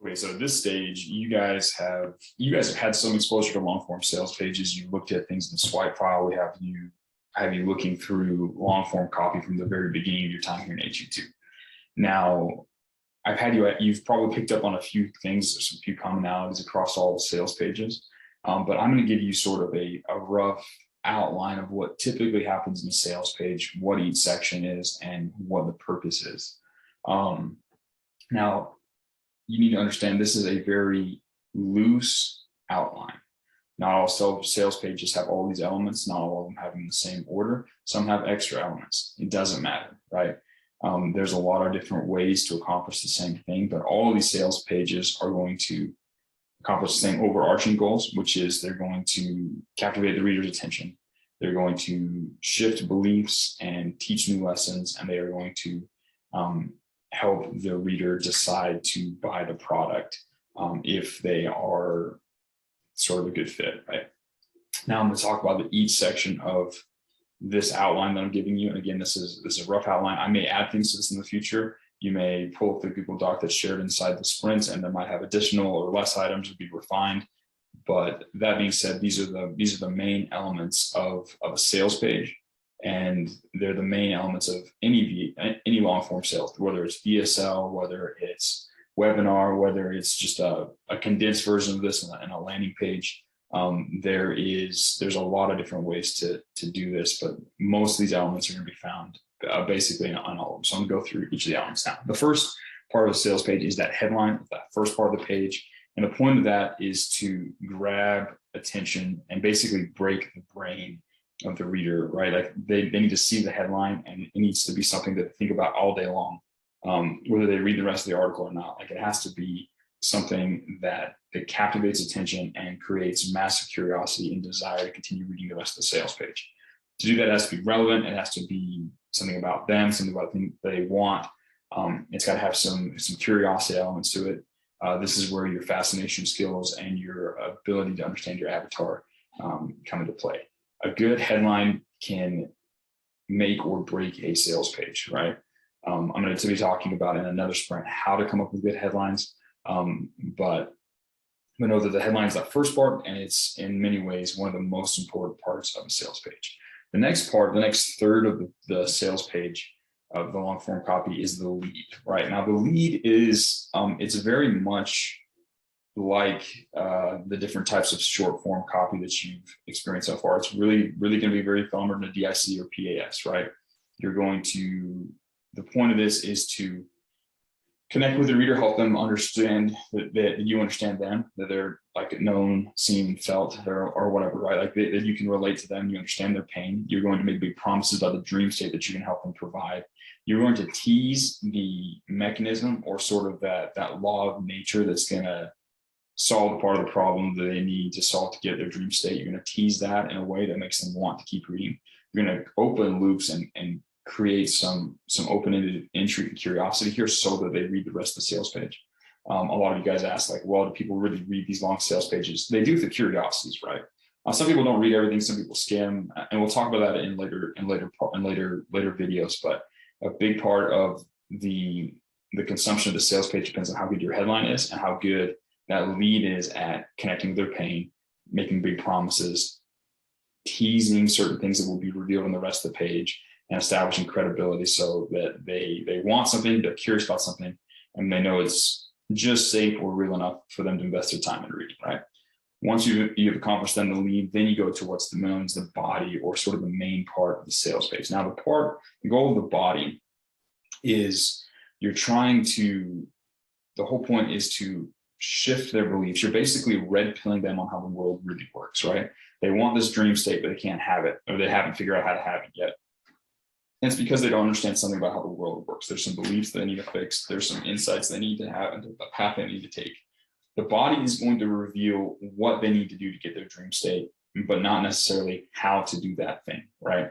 Okay, so at this stage, you guys have had some exposure to long form sales pages. You looked at things in the swipe file. We have you looking through long form copy from the very beginning of your time here in HU2. Now, you've probably picked up on a few things. There's a few commonalities across all the sales pages, but I'm going to give you sort of a rough outline of what typically happens in a sales page, what each section is, and what the purpose is. Now, you need to understand this is a very loose outline. Not all sales pages have all these elements, not all of them have them in the same order. Some have extra elements. It doesn't matter, right? There's a lot of different ways to accomplish the same thing, but all of these sales pages are going to accomplish the same overarching goals, which is they're going to captivate the reader's attention. They're going to shift beliefs and teach new lessons, and they are going to help the reader decide to buy the product if they are sort of a good fit, right? Now I'm going to talk about each section of this outline that I'm giving you. And again, this is a rough outline. I may add things to this in the future. You may pull up the Google Doc that's shared inside the sprints, and there might have additional or less items to be refined. But that being said, these are the main elements of a sales page. And they're the main elements of any long form sales, whether it's VSL, whether it's webinar, whether it's just a condensed version of this in a landing page. There's a lot of different ways to do this, but most of these elements are going to be found basically on all of them. So I'm going to go through each of the elements now. The first part of the sales page is that headline, that first part of the page. And the point of that is to grab attention and basically break the brain of the reader, right? Like they need to see the headline, and it needs to be something that they think about all day long, whether they read the rest of the article or not. Like it has to be something that captivates attention and creates massive curiosity and desire to continue reading the rest of the sales page. To do that, it has to be relevant. It has to be something about them, something about the thing they want. It's got to have some curiosity elements to it. This is where your fascination skills and your ability to understand your avatar come into play. A good headline can make or break a sales page, right? I'm going to be talking about in another sprint how to come up with good headlines, but we know that the headline is that first part, and it's in many ways one of the most important parts of a sales page. The next part, the next third of the sales page of the long form copy is the lead, right? Now the lead is, it's very much like the different types of short form copy that you've experienced so far. It's really going to be very similar to DIC or PAS, right? The point of this is to connect with the reader, help them understand that you understand them, that they're like known, seen, felt, or whatever, right? Like that you can relate to them, you understand their pain. You're going to make big promises about the dream state that you can help them provide. You're going to tease the mechanism or sort of that law of nature that's going to solve the part of the problem that they need to solve to get their dream state. You're going to tease that in a way that makes them want to keep reading. You're going to open loops and create some open-ended intrigue and curiosity here so that they read the rest of the sales page. A lot of you guys ask, like, well, do people really read these long sales pages? They do for curiosities, right? Some people don't read everything. Some people skim, and we'll talk about that in later videos. But a big part of the consumption of the sales page depends on how good your headline is and how good that lead is at connecting with their pain, making big promises, teasing certain things that will be revealed in the rest of the page, and establishing credibility so that they want something, they're curious about something, and they know it's just safe or real enough for them to invest their time in reading, right? Once you've accomplished then the lead, then you go to what's known as the body, or sort of the main part of the sales page. Now the goal of the body is the whole point is to shift their beliefs. You're basically red pilling them on how the world really works, right? They want this dream state, but they can't have it, or they haven't figured out how to have it yet. And it's because they don't understand something about how the world works. There's some beliefs they need to fix. There's some insights they need to have and the path they need to take. The body is going to reveal what they need to do to get their dream state, but not necessarily how to do that thing, right?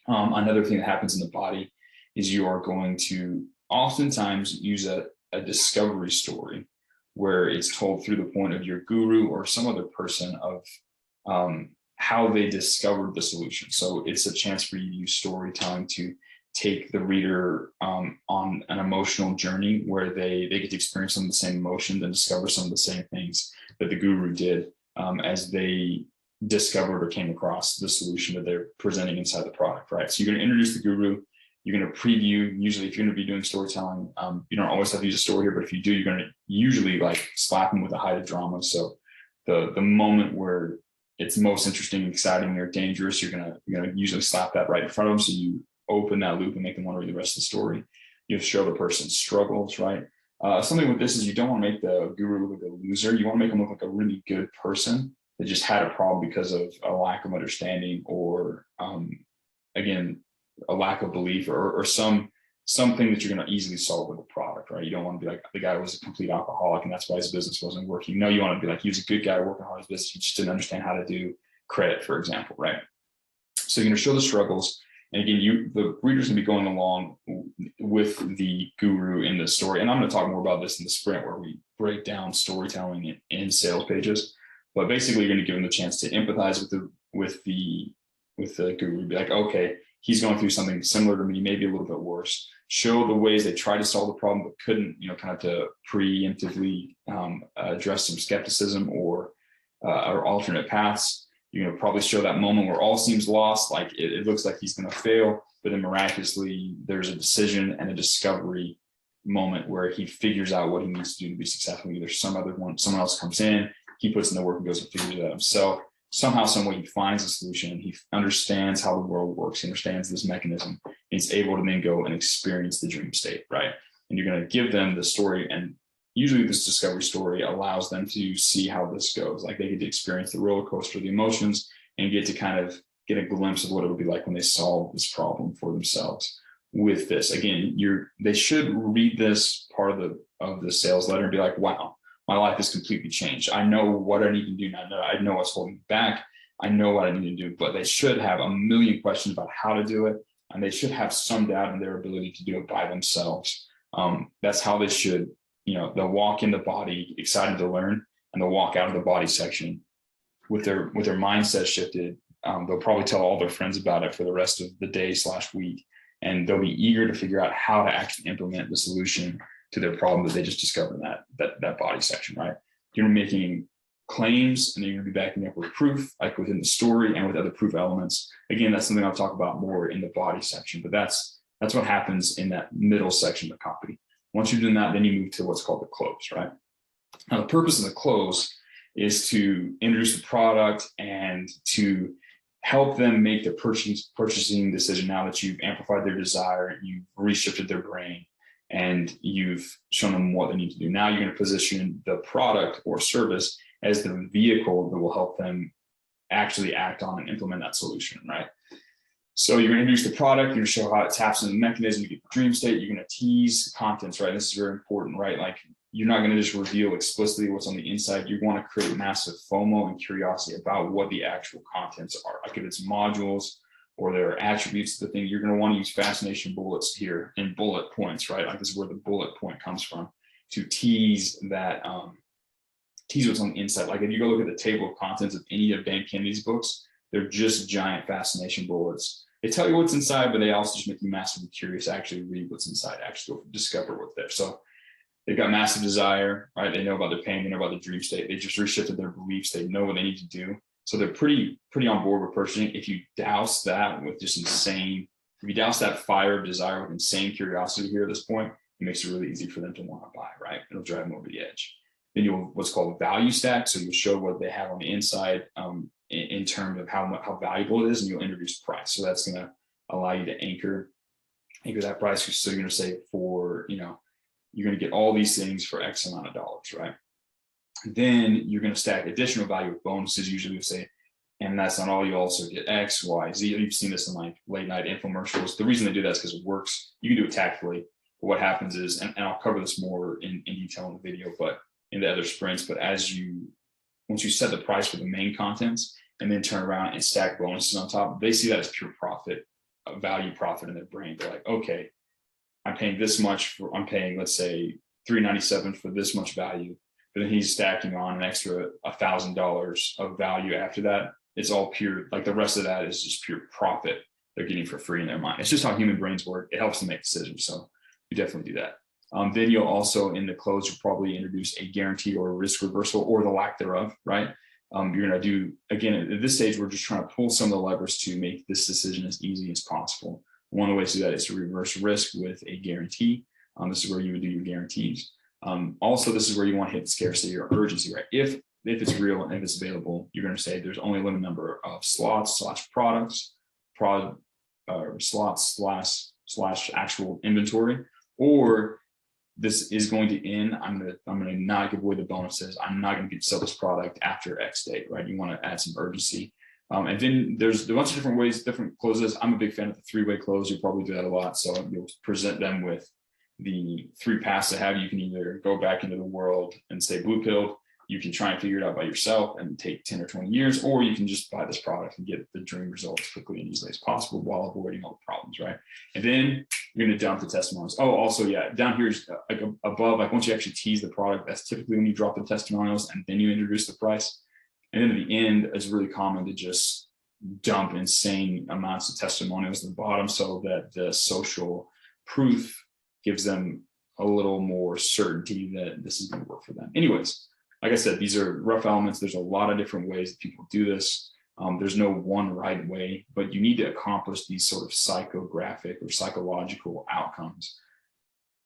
Another thing that happens in the body is you are going to oftentimes use a discovery story where it's told through the point of your guru or some other person of how they discovered the solution. So it's a chance for you to use storytelling to take the reader on an emotional journey where they get to experience some of the same emotions and discover some of the same things that the guru did as they discovered or came across the solution that they're presenting inside the product, right? So you're going to introduce the guru, you're going to preview. Usually if you're going to be doing storytelling, you don't always have to use a story here, but if you do, you're going to usually like slap them with a height of drama. So the moment where it's most interesting, exciting, or dangerous, you're gonna usually slap that right in front of them. So you open that loop and make them want to read the rest of the story. You show the person's struggles, right? Something with this is you don't want to make the guru look like a loser. You want to make them look like a really good person that just had a problem because of a lack of understanding or, again, a lack of belief or something that you're going to easily solve with a product, right? You don't want to be like the guy was a complete alcoholic and that's why his business wasn't working. No, you want to be like, he was a good guy working hard his business. He just didn't understand how to do credit, for example, right? So you're going to show the struggles. And again, the reader's going to be going along with the guru in the story. And I'm going to talk more about this in the sprint where we break down storytelling in sales pages. But basically, you're going to give them the chance to empathize with the guru. Be like, okay, he's going through something similar to me, maybe a little bit worse. Show the ways they tried to solve the problem but couldn't, kind of to preemptively address some skepticism or alternate paths. You're going to probably show that moment where all seems lost, like it looks like he's going to fail, but then miraculously there's a decision and a discovery moment where he figures out what he needs to do to be successful. Either someone else comes in, he puts in the work and goes and figures it out himself. Somehow, some way he finds a solution. He understands how the world works. He understands this mechanism. He's able to then go and experience the dream state, right? And you're going to give them the story, and usually this discovery story allows them to see how this goes. Like they get to experience the roller coaster of the emotions and get to kind of get a glimpse of what it'll be like when they solve this problem for themselves. With this, again, they should read this part of the sales letter and be like, wow, my life has completely changed. I know what I need to do now. I know what's holding me back. I know what I need to do, but they should have a million questions about how to do it. And they should have some doubt in their ability to do it by themselves. That's how they should, they'll walk in the body excited to learn, and they'll walk out of the body section with their mindset shifted. They'll probably tell all their friends about it for the rest of the day/week. And they'll be eager to figure out how to actually implement the solution to their problem that they just discovered in that body section, right? You're making claims and then you're going to be backing up with proof, like within the story and with other proof elements. Again, that's something I'll talk about more in the body section, but that's what happens in that middle section of the copy. Once you're doing that, then you move to what's called the close, right? Now, the purpose of the close is to introduce the product and to help them make the purchasing decision now that you've amplified their desire, you've reshifted their brain, and you've shown them what they need to do. Now you're going to position the product or service as the vehicle that will help them actually act on and implement that solution, right? So you're going to introduce the product, you're going to show how it taps into the mechanism, you get the dream state, you're going to tease contents, right? This is very important, right? Like you're not going to just reveal explicitly what's on the inside. You want to create massive FOMO and curiosity about what the actual contents are. Like if it's modules or their attributes of the thing, you're going to want to use fascination bullets here and bullet points, right? Like this is where the bullet point comes from to tease that, tease what's on the inside. Like if you go look at the table of contents of any of Dan Kennedy's books, they're just giant fascination bullets. They tell you what's inside, but they also just make you massively curious to actually read what's inside, actually go discover what's there. So they've got massive desire, right? They know about their pain, they know about the dream state. They just reshifted their beliefs. They know what they need to do. So they're pretty on board with purchasing. If you douse that with just insane, if you douse that fire of desire with insane curiosity here at this point, it makes it really easy for them to want to buy, right? It'll drive them over the edge. Then you'll what's called value stack. So you'll show what they have on the inside in terms of how valuable it is, and you'll introduce price. So that's going to allow you to anchor that price. So you're going to say you're going to get all these things for X amount of dollars, right? Then you're going to stack additional value with bonuses. Usually we say, and that's not all, you also get X, Y, Z. You've seen this in like late night infomercials. The reason they do that is because it works. You can do it tactically. But what happens is, and I'll cover this more in detail in the video, but in the other sprints, but once you set the price for the main contents and then turn around and stack bonuses on top, they see that as pure profit, value profit in their brain. They're like, okay, I'm paying this much I'm paying, let's say $397 for this much value, but then he's stacking on an extra $1,000 of value after that. It's all pure, like the rest of that is just pure profit they're getting for free in their mind. It's just how human brains work. It helps them make decisions. So you definitely do that. Then you'll also, in the close, you'll probably introduce a guarantee or a risk reversal or the lack thereof, right? You're going to do, again, at this stage, we're just trying to pull some of the levers to make this decision as easy as possible. One of the ways to do that is to reverse risk with a guarantee. This is where you would do your guarantees. Also, this is where you want to hit scarcity or urgency, right? If it's real and if it's available, you're going to say there's only a limited number of slots / products, slots / actual inventory, or this is going to end. I'm going to not give away the bonuses. I'm not going to sell this product after X date, right? You want to add some urgency. And then there's a bunch of different ways, different closes. I'm a big fan of the 3-way close. You'll probably do that a lot. So you'll present them with the 3 paths to have. You can either go back into the world and stay blue pilled. You can try and figure it out by yourself and take 10 or 20 years, or you can just buy this product and get the dream results quickly and easily as possible while avoiding all the problems, right? And then you're going to dump the testimonials. Oh, also, yeah, down here is like above, like once you actually tease the product, that's typically when you drop the testimonials and then you introduce the price. And then at the end, it's really common to just dump insane amounts of testimonials at the bottom so that the social proof gives them a little more certainty that this is going to work for them. Anyways, like I said, these are rough elements. There's a lot of different ways that people do this. There's no one right way, but you need to accomplish these sort of psychographic or psychological outcomes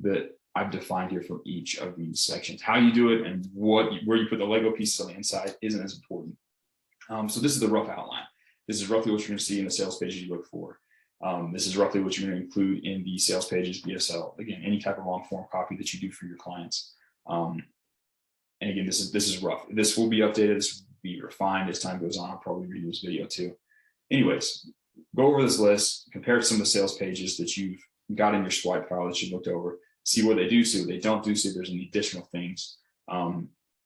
that I've defined here for each of these sections. How you do it and where you put the Lego pieces on the inside isn't as important. So this is the rough outline. This is roughly what you're going to see in the sales pages you look for. This is roughly what you're going to include in the sales pages, VSL. Again, any type of long form copy that you do for your clients. And again, this is rough. This will be updated. This will be refined as time goes on. I'll probably redo this video too. Anyways, go over this list, compare it to some of the sales pages that you've got in your swipe file that you looked over, see what they do, see what they don't do, see if there's any additional things.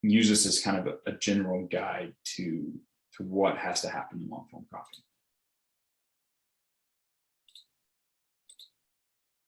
Use this as kind of a general guide to what has to happen in long form copy.